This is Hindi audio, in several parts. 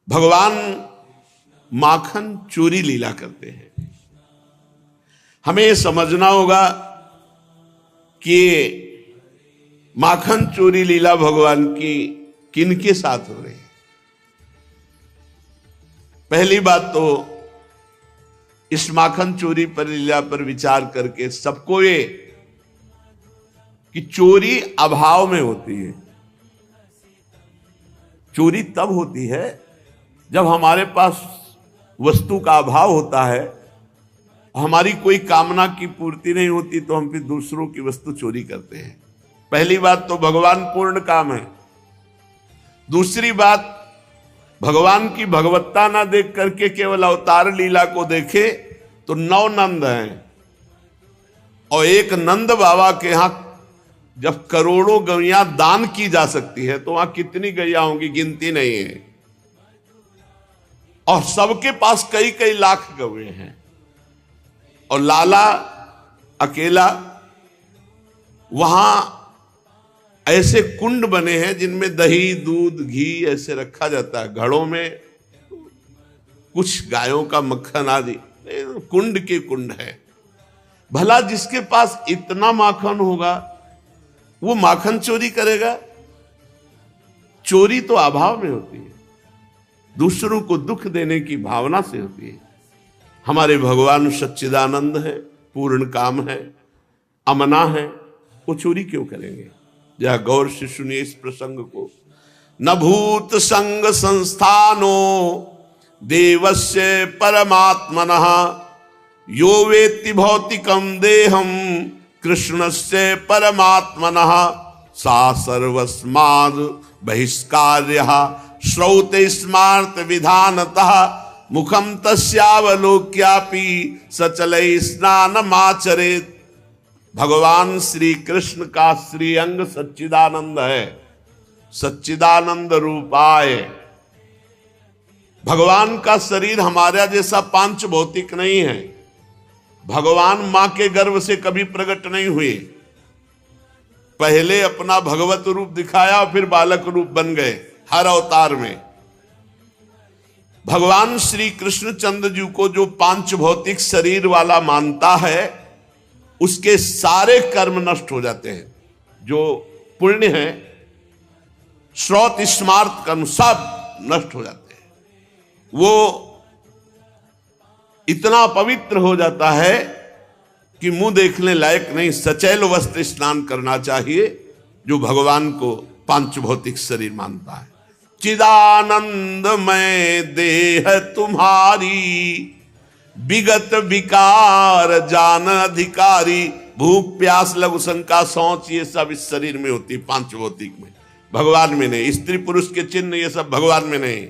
भगवान माखन चोरी लीला करते हैं। हमें यह समझना होगा कि माखन चोरी लीला भगवान की किनके साथ हो रही है। पहली बात तो इस माखन चोरी पर लीला पर विचार करके सबको ये कि चोरी अभाव में होती है। चोरी तब होती है जब हमारे पास वस्तु का अभाव होता है, हमारी कोई कामना की पूर्ति नहीं होती तो हम फिर दूसरों की वस्तु चोरी करते हैं। पहली बात तो भगवान पूर्ण काम है। दूसरी बात, भगवान की भगवत्ता ना देख करके केवल अवतार लीला को देखे तो 9 नंद हैं, और एक नंद बाबा के यहां जब करोड़ों गैया दान की जा सकती है तो वहां कितनी गैया होंगी, गिनती नहीं है। और सबके पास कई कई लाख गौए हैं, और लाला अकेला। वहां ऐसे कुंड बने हैं जिनमें दही दूध घी ऐसे रखा जाता है, घड़ों में कुछ गायों का मक्खन आदि, कुंड के कुंड है। भला जिसके पास इतना माखन होगा वो माखन चोरी करेगा? चोरी तो अभाव में होती है, दूसरों को दुख देने की भावना से होती है। हमारे भगवान सच्चिदानंद है, पूर्ण काम है, अमना है, वो चोरी क्यों करेंगे? जरा गौर से सुनिए इस प्रसंग को। न भूत संग संस्थानो देवस्य परमात्मनः यो वेत्ति भौतिकम देहम कृष्णस्य परमात्मनः सा सर्वस्माद् बहिष्कार्यः श्रौते स्मार्त विधानतः मुखम तस्यावलोक्यापि सचलै स्नानमाचरेत्। भगवान श्री कृष्ण का श्री अंग सच्चिदानंद है, सच्चिदानंद रूपाय। भगवान का शरीर हमारा जैसा पांच भौतिक नहीं है। भगवान मां के गर्भ से कभी प्रकट नहीं हुए, पहले अपना भगवत रूप दिखाया और फिर बालक रूप बन गए हर अवतार में। भगवान श्री कृष्णचंद्र जी को जो पांच भौतिक शरीर वाला मानता है उसके सारे कर्म नष्ट हो जाते हैं। जो पुण्य है, श्रौत स्मार्त कर्म सब नष्ट हो जाते हैं। वो इतना पवित्र हो जाता है कि मुंह देखने लायक नहीं, सचैल वस्त्र स्नान करना चाहिए जो भगवान को पांच भौतिक शरीर मानता है। चिदानंदमय देह तुम्हारी विगत विकार जान अधिकारी। भूख प्यास लघु शंका सोच ये सब इस शरीर में होती है, पांच भौतिक में, भगवान में नहीं। स्त्री पुरुष के चिन्ह ये सब भगवान में नहीं।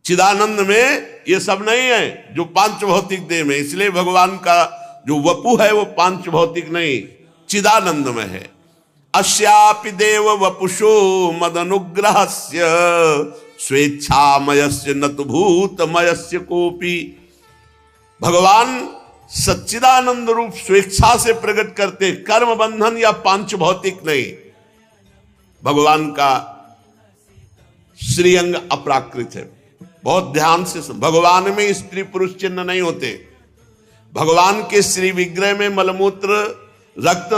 चिदानंद में ये सब नहीं है जो पांच भौतिक देह में। इसलिए भगवान का जो वपु है वो पांच भौतिक नहीं, चिदानंद में है। अस्यापि देव वपुषो मदनुग्रहस्य स्वेच्छामयस्य न तु भूतमयस्य कोपि। भगवान सच्चिदानंद रूप स्वेच्छा से प्रकट करते, कर्म बंधन या पांच भौतिक नहीं। भगवान का श्रीअंग अपराकृत है। बहुत ध्यान से भगवान में स्त्री पुरुष चिन्ह नहीं होते। भगवान के श्री विग्रह में मलमूत्र रक्त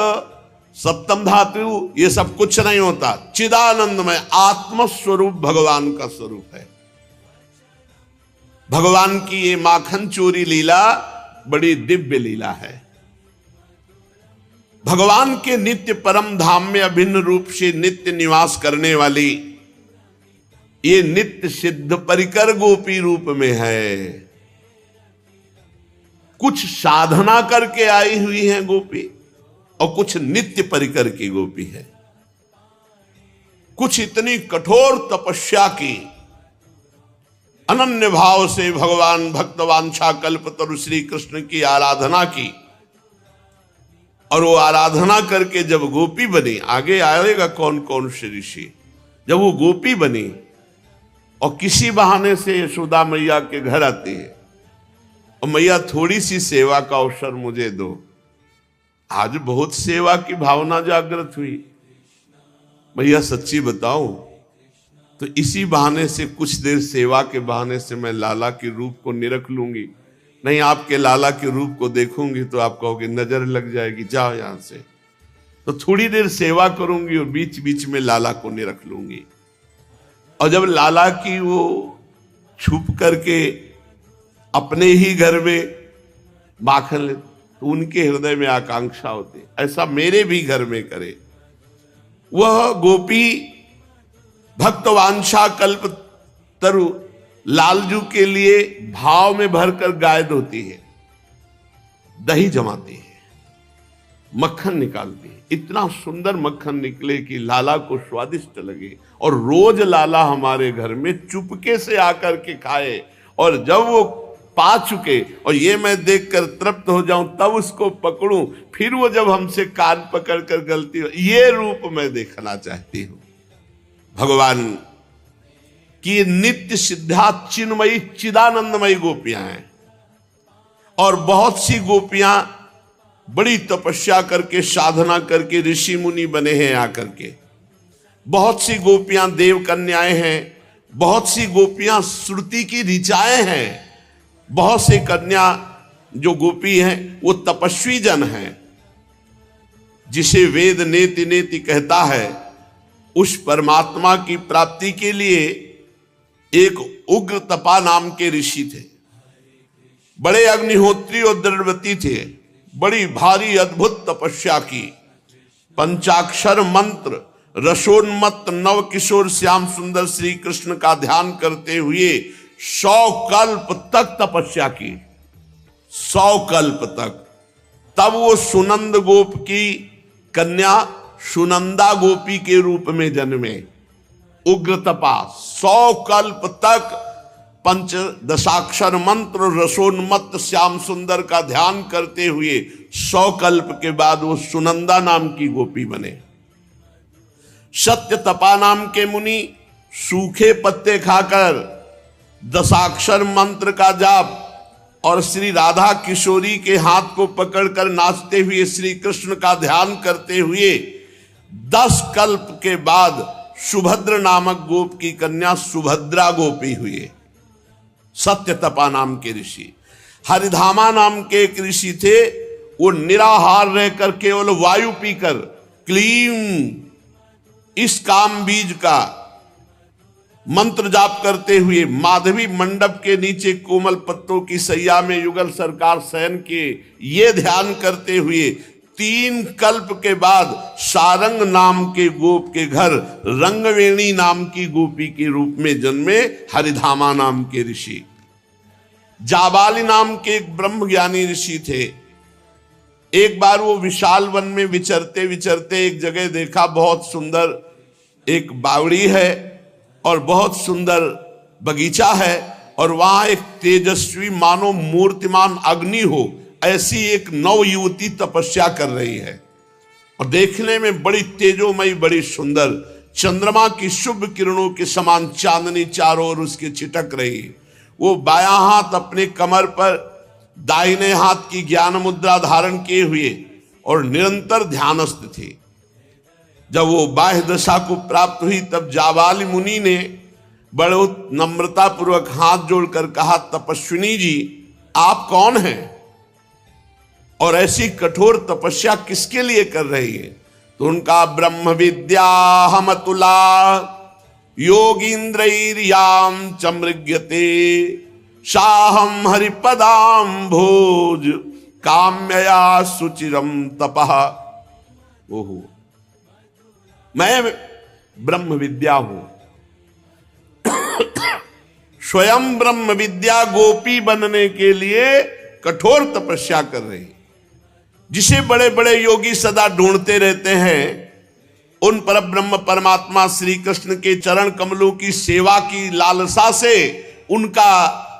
सप्तम धातु ये सब कुछ नहीं होता। चिदानंद में आत्म स्वरूप भगवान का स्वरूप है। भगवान की ये माखन चोरी लीला बड़ी दिव्य लीला है। भगवान के नित्य परम धाम में अभिन्न रूप से नित्य निवास करने वाली ये नित्य सिद्ध परिकर गोपी रूप में है। कुछ साधना करके आई हुई है गोपी और कुछ नित्य परिकर की गोपी है। कुछ इतनी कठोर तपस्या की, अनन्य भाव से भगवान भक्तवांछा कल्पतरु श्री कृष्ण की आराधना की, और वो आराधना करके जब गोपी बनी, आगे आएगा कौन कौन से ऋषि, जब वो गोपी बनी और किसी बहाने से यशोदा मैया के घर आती है और मैया थोड़ी सी सेवा का अवसर मुझे दो। आज बहुत सेवा की भावना जागृत हुई। मैया सच्ची बताऊं, तो इसी बहाने से, कुछ देर सेवा के बहाने से मैं लाला के रूप को निरख लूंगी। नहीं, आपके लाला के रूप को देखूंगी तो आप कहोगे नजर लग जाएगी, जाओ यहां से। तो थोड़ी देर सेवा करूंगी और बीच बीच में लाला को निरख लूंगी। और जब लाला की वो छुप करके अपने ही घर में माखन ले, तो उनके हृदय में आकांक्षा होती, ऐसा मेरे भी घर में करे। वह गोपी भक्तवांछा कल्प तरु लालजू के लिए भाव में भरकर गायब होती है, दही जमाती है, मक्खन निकालती है। इतना सुंदर मक्खन निकले कि लाला को स्वादिष्ट लगे, और रोज लाला हमारे घर में चुपके से आकर के खाए। और जब वो पा चुके और ये मैं देखकर तृप्त हो जाऊं, तब उसको पकड़ूं, फिर वो जब हमसे कान पकड़कर गलती हो, ये रूप मैं देखना चाहती हूं। भगवान की नित्य सिद्धा चिन्मयी चिदानंदमयी गोपियां हैं। और बहुत सी गोपियां बड़ी तपस्या करके, साधना करके ऋषि मुनि बने हैं आकर के। बहुत सी गोपियां देव कन्याएं हैं, बहुत सी गोपियां श्रुति की ऋचाएं हैं, बहुत सी कन्या जो गोपी हैं वो तपस्वी जन हैं। जिसे वेद नेति नेति कहता है, उस परमात्मा की प्राप्ति के लिए एक उग्र तपा नाम के ऋषि थे। बड़े अग्निहोत्री और दृढ़व्रती थे, बड़ी भारी अद्भुत तपस्या की। पंचाक्षर मंत्र, रसोन्मत्त नव किशोर श्याम सुंदर श्री कृष्ण का ध्यान करते हुए 100 कल्प तक तपस्या की, 100 कल्प तक। तब वो सुनंद गोप की कन्या सुनंदा गोपी के रूप में जन्मे। उग्र तपा 100 कल्प तक पंचदशाक्षर मंत्र रसोन्मत्त श्याम सुंदर का ध्यान करते हुए 100 कल्प के बाद वो सुनंदा नाम की गोपी बने। सत्य तपा नाम के मुनि सूखे पत्ते खाकर दशाक्षर मंत्र का जाप और श्री राधा किशोरी के हाथ को पकड़कर नाचते हुए श्री कृष्ण का ध्यान करते हुए 10 कल्प के बाद सुभद्र नामक गोप की कन्या सुभद्रा गोपी हुए। सत्य तपा नाम के ऋषि। हरिधामा नाम के एक ऋषि थे, वो निराहार रहकर केवल वायु पीकर क्लीम इस काम बीज का मंत्र जाप करते हुए माधवी मंडप के नीचे कोमल पत्तों की सैया में युगल सरकार शयन के ये ध्यान करते हुए 3 कल्प के बाद सारंग नाम के गोप के घर रंगवेणी नाम की गोपी के रूप में जन्मे हरिधामा नाम के ऋषि। जाबाली नाम के एक ब्रह्म ज्ञानी ऋषि थे। एक बार वो विशाल वन में विचरते विचरते एक जगह देखा, बहुत सुंदर एक बावड़ी है और बहुत सुंदर बगीचा है, और वहां एक तेजस्वी मानो मूर्तिमान अग्नि हो ऐसी एक नव युवती तपस्या कर रही है, और देखने में बड़ी तेजोमयी, बड़ी सुंदर, चंद्रमा की शुभ किरणों के समान चांदनी चारों ओर उसके छिटक रही। वो बायां हाथ अपने कमर पर, दाहिने हाथ की ज्ञान मुद्रा धारण किए हुए और निरंतर ध्यानस्थ थी। जब वो बाह्य दशा को प्राप्त हुई, तब जाबाली मुनि ने बड़े नम्रता पूर्वक हाथ जोड़कर कहा, तपस्विनी जी आप कौन हैं और ऐसी कठोर तपस्या किसके लिए कर रही है? तो उनका ब्रह्म विद्या हमतुला योगींद्रैर्याम चमृग्यते साहम हरिपदाम भोज काम्यया सुचिरम तपः। ओहो, मैं ब्रह्म विद्या हूं, स्वयं ब्रह्म विद्या गोपी बनने के लिए कठोर तपस्या कर रही। जिसे बड़े बड़े योगी सदा ढूंढते रहते हैं, उन पर ब्रह्म परमात्मा श्री कृष्ण के चरण कमलों की सेवा की लालसा से उनका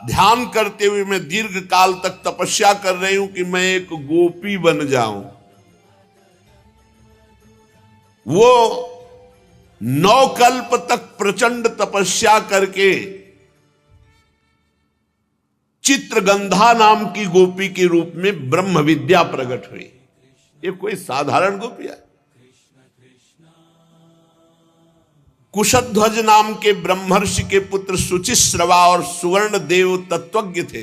ध्यान करते हुए मैं दीर्घ काल तक तपस्या कर रही हूं कि मैं एक गोपी बन जाऊं। वो 9 कल्प तक प्रचंड तपस्या करके चित्रगंधा नाम की गोपी के रूप में ब्रह्म विद्या प्रकट हुई। ये कोई साधारण गोपी है? कुशध्वज नाम के ब्रह्मर्षि के पुत्र सुचिश्रवा और सुवर्ण देव तत्वज्ञ थे।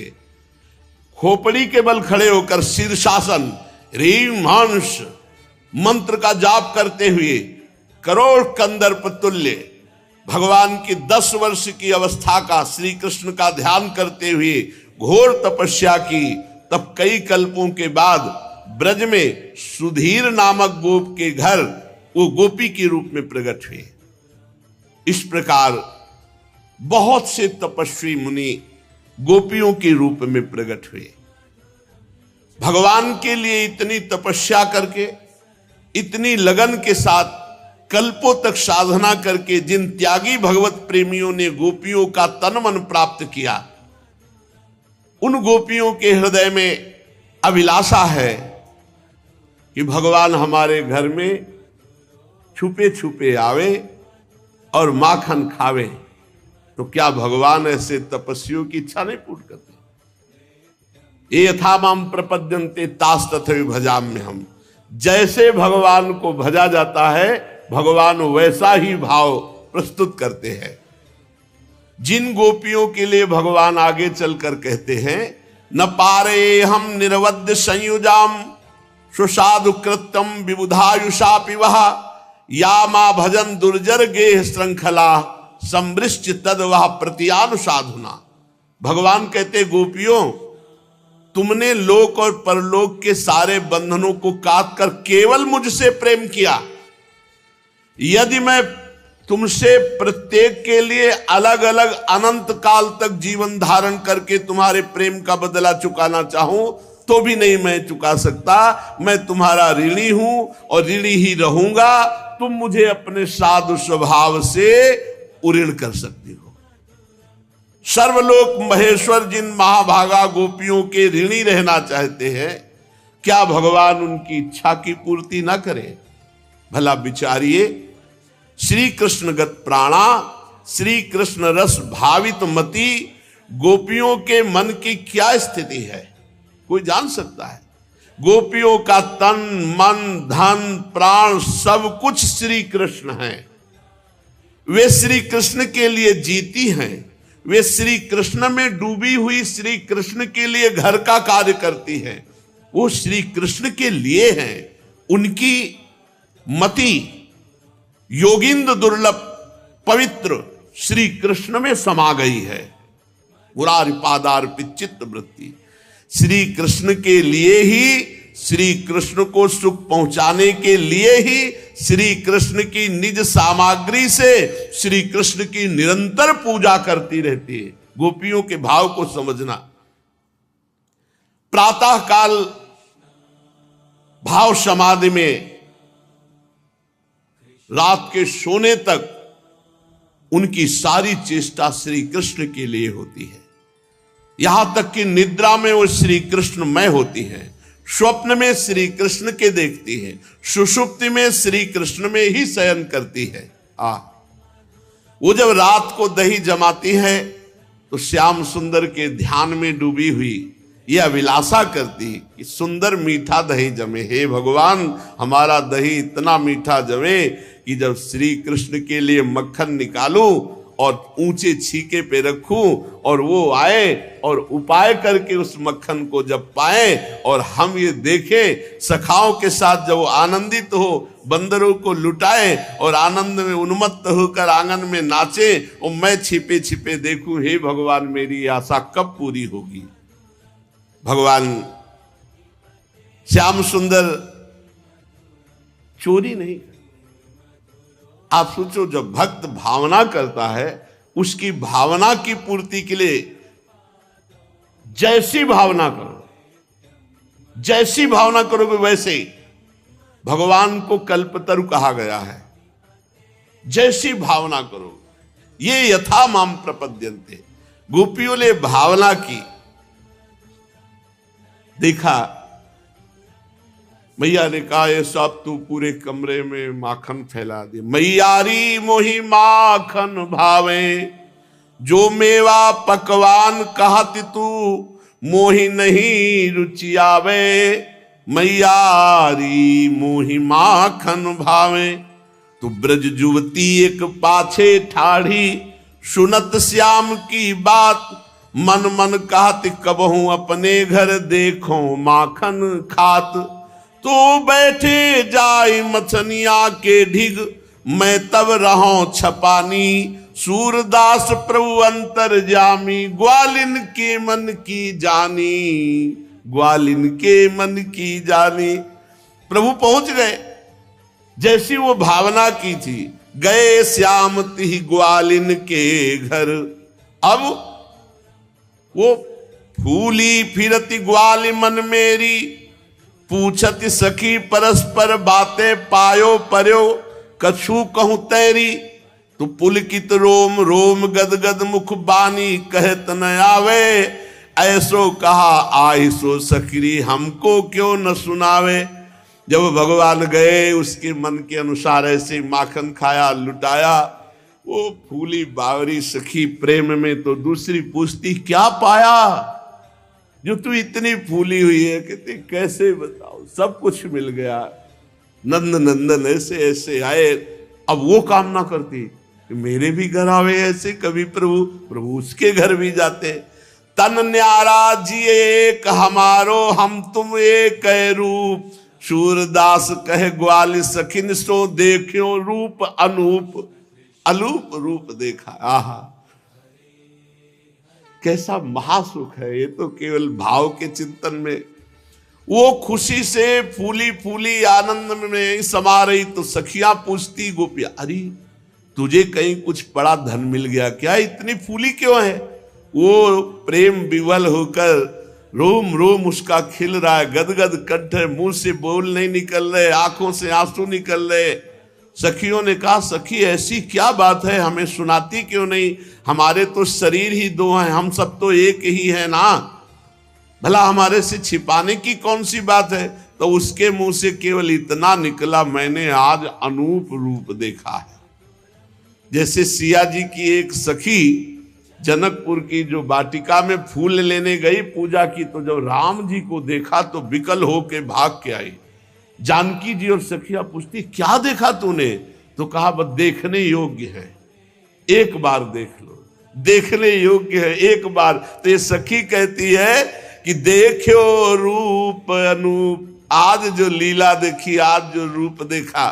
खोपड़ी के बल खड़े होकर शीर्षासन ह्रीं हंस मंत्र का जाप करते हुए करोड़ कंदर्प तुल्य भगवान की 10 वर्ष की अवस्था का श्री कृष्ण का ध्यान करते हुए घोर तपस्या की। तब कई कल्पों के बाद ब्रज में सुधीर नामक गोप के घर वो गोपी के रूप में प्रकट हुए। इस प्रकार बहुत से तपस्वी मुनि गोपियों के रूप में प्रकट हुए। भगवान के लिए इतनी तपस्या करके, इतनी लगन के साथ कल्पों तक साधना करके जिन त्यागी भगवत प्रेमियों ने गोपियों का तन मन प्राप्त किया, उन गोपियों के हृदय में अभिलाषा है कि भगवान हमारे घर में छुपे छुपे आवे और माखन खावे। तो क्या भगवान ऐसे तपस्वियों की इच्छा नहीं पूर्ण करते? ये यथा माम प्रपद्यन्ते तास तथैव भजाम्य हम। जैसे भगवान को भजा जाता है, भगवान वैसा ही भाव प्रस्तुत करते हैं। जिन गोपियों के लिए भगवान आगे चलकर कहते हैं न पारे हम निरवध्य संयुजाम सुसाधु कृत्यम विबुधायुषा पिवह या मां भजन दुर्जर गेह श्रृंखला समृष्ट तद वह प्रतियानुसाधुना। भगवान कहते गोपियों, तुमने लोक और परलोक के सारे बंधनों को काट कर केवल मुझसे प्रेम किया। यदि मैं तुमसे प्रत्येक के लिए अलग अलग अनंत काल तक जीवन धारण करके तुम्हारे प्रेम का बदला चुकाना चाहूं तो भी नहीं मैं चुका सकता। मैं तुम्हारा ऋणी हूं और ऋणी ही रहूंगा। तुम मुझे अपने साधु स्वभाव से उऋण कर सकती हो। सर्वलोक महेश्वर जिन महाभागा गोपियों के ऋणी रहना चाहते हैं, क्या भगवान उनकी इच्छा की पूर्ति ना करें? भला विचारिए, श्री कृष्णगत प्राणा, श्री कृष्ण रस भावित मति गोपियों के मन की क्या स्थिति है, कोई जान सकता है? गोपियों का तन मन धन प्राण सब कुछ श्री कृष्ण है। वे श्री कृष्ण के लिए जीती हैं। वे श्री कृष्ण में डूबी हुई श्री कृष्ण के लिए घर का कार्य करती हैं। वो श्री कृष्ण के लिए हैं। उनकी मति योगिंद्र दुर्लभ पवित्र श्री कृष्ण में समा गई है। मुरारी पादार्पित चित्त वृत्ति श्री कृष्ण के लिए ही, श्री कृष्ण को सुख पहुंचाने के लिए ही, श्री कृष्ण की निज सामग्री से श्री कृष्ण की निरंतर पूजा करती रहती है। गोपियों के भाव को समझना। प्रातः काल भाव समाधि में रात के सोने तक उनकी सारी चेष्टा श्री कृष्ण के लिए होती है। यहां तक कि निद्रा में वो श्री कृष्णमय होती है। स्वप्न में श्री कृष्ण के देखती है। सुषुप्ति में श्री कृष्ण में ही शयन करती है। वो जब रात को दही जमाती है तो श्याम सुंदर के ध्यान में डूबी हुई ये अभिलाषा करती कि सुंदर मीठा दही जमे। हे भगवान, हमारा दही इतना मीठा जमे कि जब श्री कृष्ण के लिए मक्खन निकालूं और ऊंचे छीके पे रखूं और वो आए और उपाय करके उस मक्खन को जब पाए और हम ये देखें, सखाओं के साथ जब वो आनंदित हो, बंदरों को लुटाए और आनंद में उन्मत्त होकर आंगन में नाचे और मैं छिपे छिपे देखूं, हे भगवान मेरी आशा कब पूरी होगी। भगवान श्याम सुंदर चोरी नहीं। आप सोचो, जब भक्त भावना करता है उसकी भावना की पूर्ति के लिए जैसी भावना करो, जैसी भावना करोगे वैसे ही। भगवान को कल्पतरु कहा गया है। जैसी भावना करो, ये यथा माम प्रपद्यन्ते। गोपियों ने भावना की। देखा, मैया ने कहा ये सब तू पूरे कमरे में माखन फैला दे। मैयारी मोहि माखन भावे, जो मेवा पकवान कहत तू मोहि नहीं रुचि आवे। मैयारी मोहि माखन भावे। तो ब्रज युवती एक पाछे ठाढ़ी, सुनत श्याम की बात, मन मन कहत कबहू अपने घर देखो माखन खात। तो बैठे जाय मछनिया के ढिग, मैं तब रहो छपानी, सूरदास प्रभु अंतर जामी, ग्वालिन के मन की जानी, ग्वालिन के मन की जानी। प्रभु पहुंच गए, जैसी वो भावना की थी, गए श्याम तिहि ग्वालिन के घर। अब वो फूली फिरती ग्वाल मन मेरी, पूछत सखी परस्पर बातें, पायो पर्यो कछु कहूं तैरी। तो पुलकित रोम रोम गदगद मुख बानी, कहत न आवे, ऐसो कहा आहिसो सकरी, हमको क्यों न सुनावे। जब भगवान गए, उसके मन के अनुसार ऐसे माखन खाया, लुटाया। वो फूली बावरी सखी प्रेम में तो दूसरी पूछती, क्या पाया जो तू इतनी फूली हुई है? कहते कैसे बताओ, सब कुछ मिल गया, नंद नंदन ऐसे ऐसे आए। अब वो कामना करती कि मेरे भी घर आवे ऐसे कभी प्रभु। प्रभु उसके घर भी जाते। तन न्यारा जी एक हमारो, हम तुम एक रूप, सूरदास कहे ग्वाल सखिन, सो देखियो रूप अनूप, अलूप रूप देखा। आहा, कैसा महासुख है ये तो केवल भाव के चिंतन में। वो खुशी से फूली फूली आनंद में समा रही, तो सखियां पूछती गोपियां, अरे तुझे कहीं कुछ बड़ा धन मिल गया क्या, इतनी फूली क्यों है? वो प्रेम विवल होकर रोम रोम उसका खिल रहा है, गदगद कंठ है, मुंह से बोल नहीं निकल रहे, आंखों से आंसू निकल रहे। सखियों ने कहा, सखी ऐसी क्या बात है, हमें सुनाती क्यों नहीं? हमारे तो शरीर ही दो हैं, हम सब तो एक ही है ना, भला हमारे से छिपाने की कौन सी बात है? तो उसके मुंह से केवल इतना निकला, मैंने आज अनूप रूप देखा है। जैसे सिया जी की एक सखी जनकपुर की जो वाटिका में फूल लेने गई पूजा की, तो जब राम जी को देखा तो विकल होके भाग के आई। जानकी जी और सखिया पूछती, क्या देखा तूने? तो कहा, बस देखने योग्य है, एक बार देख लो, देखने योग्य है एक बार। तो ये सखी कहती है कि देखो रूप अनूप, आज जो लीला देखी, आज जो रूप देखा।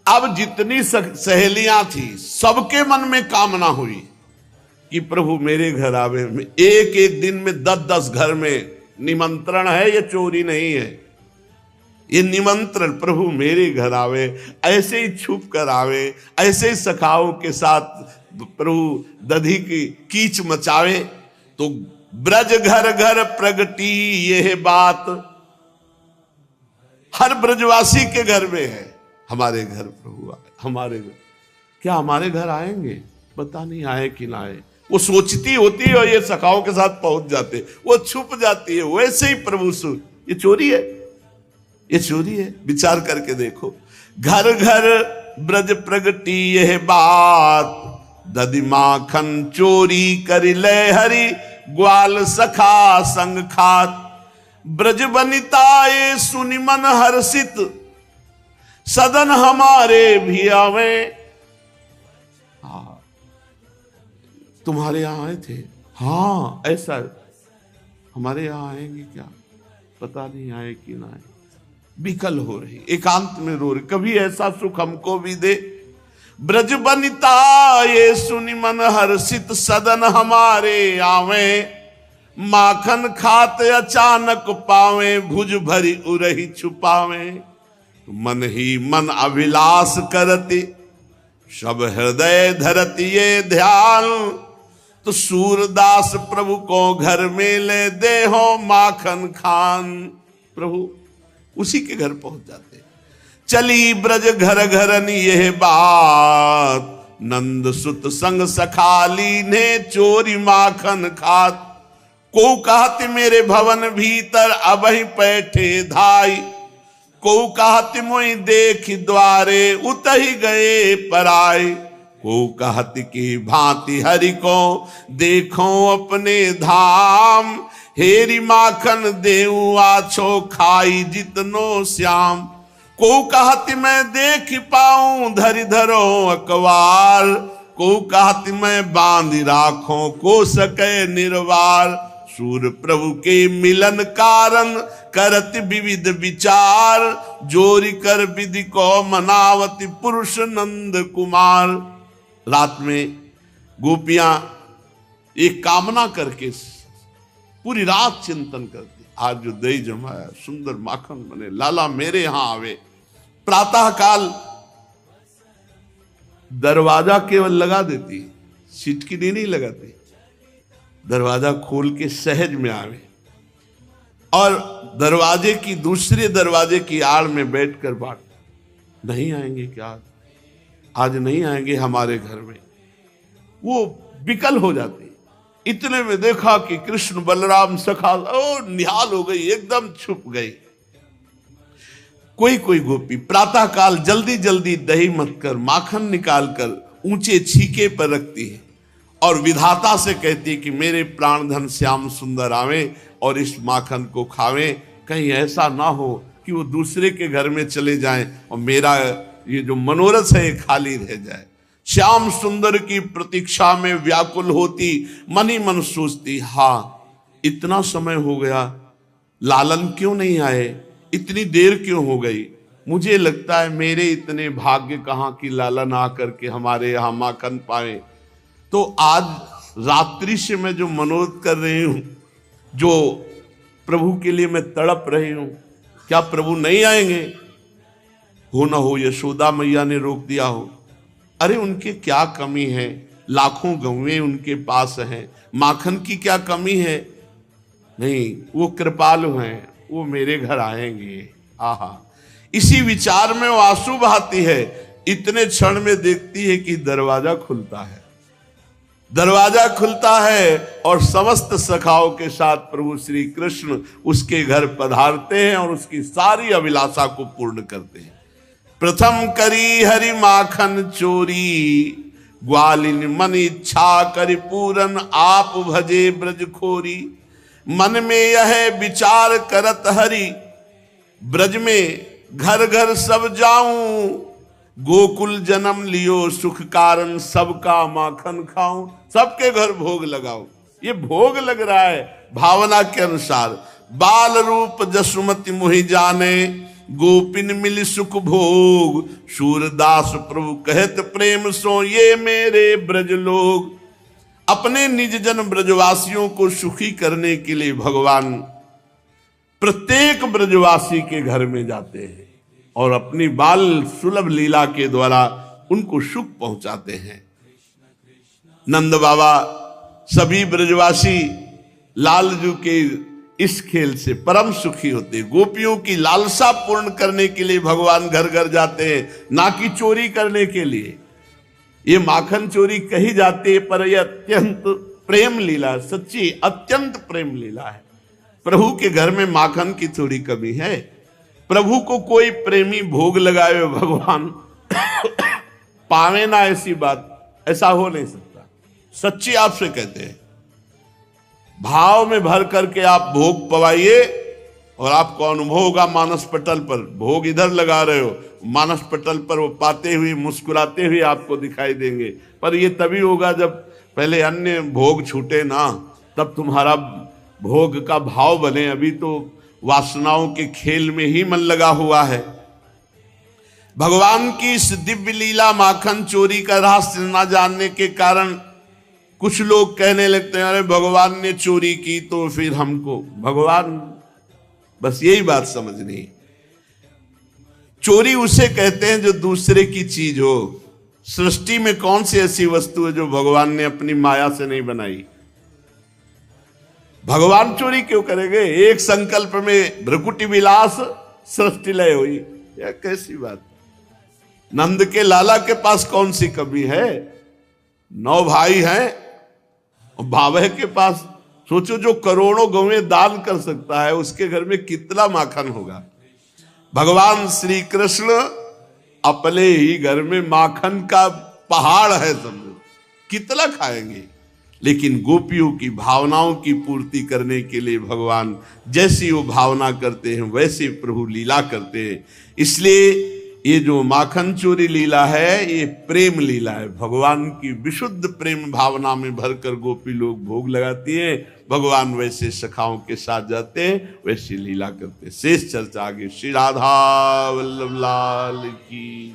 अब जितनी सहेलियां थी, सबके मन में कामना हुई कि प्रभु मेरे घर आवे। एक एक दिन में 10-10 घर में निमंत्रण है, ये चोरी नहीं है, ये निमंत्रण, प्रभु मेरे घर आवे, ऐसे ही छुप कर आवे, ऐसे ही सखाओं के साथ प्रभु दधी की कीच मचावे। तो ब्रज घर घर प्रगटी यह बात, हर ब्रजवासी के घर में है, हमारे घर प्रभु आए, हमारे घर। क्या हमारे घर आएंगे? पता नहीं आए कि ना आए। वो सोचती होती है और ये सखाओं के साथ पहुंच जाते, वो छुप जाती है। वैसे ही प्रभु सुन, ये चोरी है, ये चोरी है। विचार करके देखो, घर घर ब्रज प्रगटी यह बात, दधि माखन चोरी कर ले हरि, ग्वाल सखा संग खात। ब्रज बनिताए सुनि मन हर्षित, सदन हमारे भी आवे। तुम्हारे यहां आए थे? हाँ, ऐसा हमारे यहां आएंगे क्या, पता नहीं आए कि ना आए। विकल हो रही, एकांत में रो रही, कभी ऐसा सुख हमको भी दे। ब्रज बनिता ये सुनि मन हर्षित, सदन हमारे आवे। माखन खात अचानक पावे, भुज भरी उरही छुपावे। मन ही मन अभिलाष करती, सब हृदय धरती ये ध्यान। तो सूरदास प्रभु को घर में ले दे हो माखन खान। प्रभु उसी के घर पहुंच जाते। चली ब्रज घर घरन यह बात, नंद सुत संग सखाली ने चोरी माखन खात। को कहत मेरे भवन भीतर अबहि पैठे धाई, को कहत मोहि देख द्वारे उतहि गए पराई। को कहत की भांति हरि को देखो अपने धाम, हेरी माखन देऊ आछो खाई जितनो श्याम। को कहती मैं देख पाऊं धरि धरो अकवार, को कहती मैं बांध राखों को सके निर्वार। सूर प्रभु के मिलन कारण करत विविध विचार, जोरी कर विधि को मनावती पुरुष नंद कुमार। रात में गोपियां एक कामना करके पूरी रात चिंतन करती, आज जो दही जमाया सुंदर माखन बने, लाला मेरे यहां आवे। प्रातः काल दरवाजा केवल लगा देती, सिटकिनी नहीं लगाती, दरवाजा खोल के सहज में आवे और दरवाजे की दूसरे दरवाजे की आड़ में बैठकर बात, नहीं आएंगे क्या आज नहीं आएंगे हमारे घर में। वो विकल हो जाती। इतने में देखा कि कृष्ण बलराम सखा निहाल हो गई, एकदम छुप गई। कोई कोई गोपी प्रातः काल जल्दी जल्दी दही मत कर माखन निकाल कर ऊंचे छीके पर रखती है और विधाता से कहती है कि मेरे प्राण धन श्याम सुंदर आवे और इस माखन को खावें, कहीं ऐसा ना हो कि वो दूसरे के घर में चले जाएं और मेरा ये जो मनोरथ है ये खाली रह जाए। श्याम सुंदर की प्रतीक्षा में व्याकुल होती, मन ही मन सोचती, हाँ इतना समय हो गया लालन क्यों नहीं आए, इतनी देर क्यों हो गई। मुझे लगता है मेरे इतने भाग्य कहाँ की लालन आकर के हमारे यहाँ माखन पाए। तो आज रात्रि से मैं जो मनोरथ कर रही हूं, जो प्रभु के लिए मैं तड़प रही हूं, क्या प्रभु नहीं आएंगे। हो ना हो यशोदा मैया ने रोक दिया हो। अरे उनके क्या कमी है, लाखों गौएं उनके पास हैं, माखन की क्या कमी है। नहीं, वो कृपालु हैं, वो मेरे घर आएंगे। आहा, इसी विचार में वो आंसू बहाती है। इतने क्षण में देखती है कि दरवाजा खुलता है, दरवाजा खुलता है और समस्त सखाओं के साथ प्रभु श्री कृष्ण उसके घर पधारते हैं और उसकी सारी अभिलाषा को पूर्ण करते हैं। प्रथम करी हरि माखन चोरी, ग्वालिन मन इच्छा करि पूरन आप भजे ब्रज खोरी। मन में यह विचार करत हरि, ब्रज में घर घर सब जाऊं, गोकुल जन्म लियो सुख कारण सबका माखन खाऊं। सबके घर भोग लगाओ, ये भोग लग रहा है भावना के अनुसार। बाल रूप जसुमति मोहि जाने, गोपिन मिल सुख भोग। सूरदास प्रभु कहत प्रेम सो ये मेरे ब्रज लोग। अपने निज जन ब्रजवासियों को सुखी करने के लिए भगवान प्रत्येक ब्रजवासी के घर में जाते हैं और अपनी बाल सुलभ लीला के द्वारा उनको सुख पहुंचाते हैं। नंद बाबा सभी ब्रजवासी लालजू के इस खेल से परम सुखी होते। गोपियों की लालसा पूर्ण करने के लिए भगवान घर घर जाते हैं, ना कि चोरी करने के लिए। ये माखन चोरी कही जाती है, पर यह अत्यंत प्रेम लीला, सच्ची अत्यंत प्रेम लीला है। प्रभु के घर में माखन की थोड़ी कमी है। प्रभु को कोई प्रेमी भोग लगाए भगवान पावे ना, ऐसी बात ऐसा हो नहीं सकता। सच्ची आपसे कहते हैं, भाव में भर करके आप भोग पवाइए और आपको अनुभव होगा। मानस पटल पर भोग इधर लगा रहे हो, मानस पटल पर वो पाते हुए मुस्कुराते हुए आपको दिखाई देंगे। पर ये तभी होगा जब पहले अन्य भोग छूटे ना, तब तुम्हारा भोग का भाव बने। अभी तो वासनाओं के खेल में ही मन लगा हुआ है। भगवान की इस दिव्य लीला माखन चोरी का रहस्य न जानने के कारण कुछ लोग कहने लगते हैं, अरे भगवान ने चोरी की तो फिर हमको। भगवान बस यही बात समझनी, चोरी उसे कहते हैं जो दूसरे की चीज हो। सृष्टि में कौन सी ऐसी वस्तु है जो भगवान ने अपनी माया से नहीं बनाई। भगवान चोरी क्यों करेंगे। एक संकल्प में भ्रकुटी विलास सृष्टि लय हुई, यह कैसी बात। नंद के लाला के पास कौन सी कमी है, 9 भाई हैं और भावे के पास सोचो जो करोड़ों गौएं दान कर सकता है उसके घर में कितना माखन होगा। भगवान श्री कृष्ण अपने ही घर में माखन का पहाड़ है, समझो कितना खाएंगे। लेकिन गोपियों की भावनाओं की पूर्ति करने के लिए भगवान जैसी वो भावना करते हैं वैसे प्रभु लीला करते हैं। इसलिए ये जो माखन चोरी लीला है ये प्रेम लीला है। भगवान की विशुद्ध प्रेम भावना में भरकर गोपी लोग भोग लगाती हैं। भगवान वैसे सखाओं के साथ जाते हैं, वैसी लीला करते हैं। शेष चर्चा आगे। श्री राधा वल्लभ लाल की।